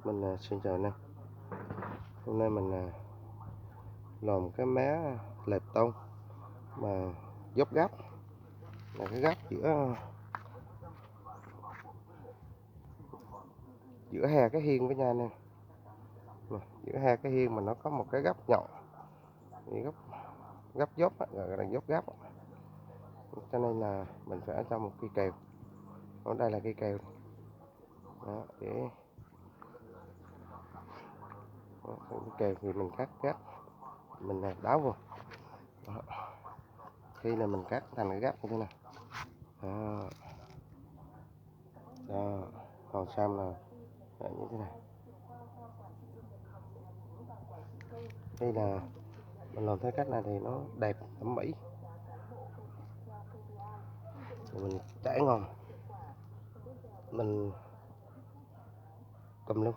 Mình xin chào anh em. Hôm nay mình làm cái mé lợp tông mà dốc gấp, là cái gấp giữa hai cái hiên với nhau anh em. Giữa hai cái hiên mà nó có một cái gấp nhọn, gấp dốc gọi là dốc gấp, cho nên là mình phải ở trong một cây kèo. Ở đây là cây kèo đó, để cây kèo thì mình cắt gấp, mình đáo vô đó. Khi là mình cắt thành cái gấp như thế này đó, đó. Còn xong là như thế này. Đây là mình làm theo cách này thì nó đẹp thẩm mỹ, rồi mình chải ngon, mình cầm luôn.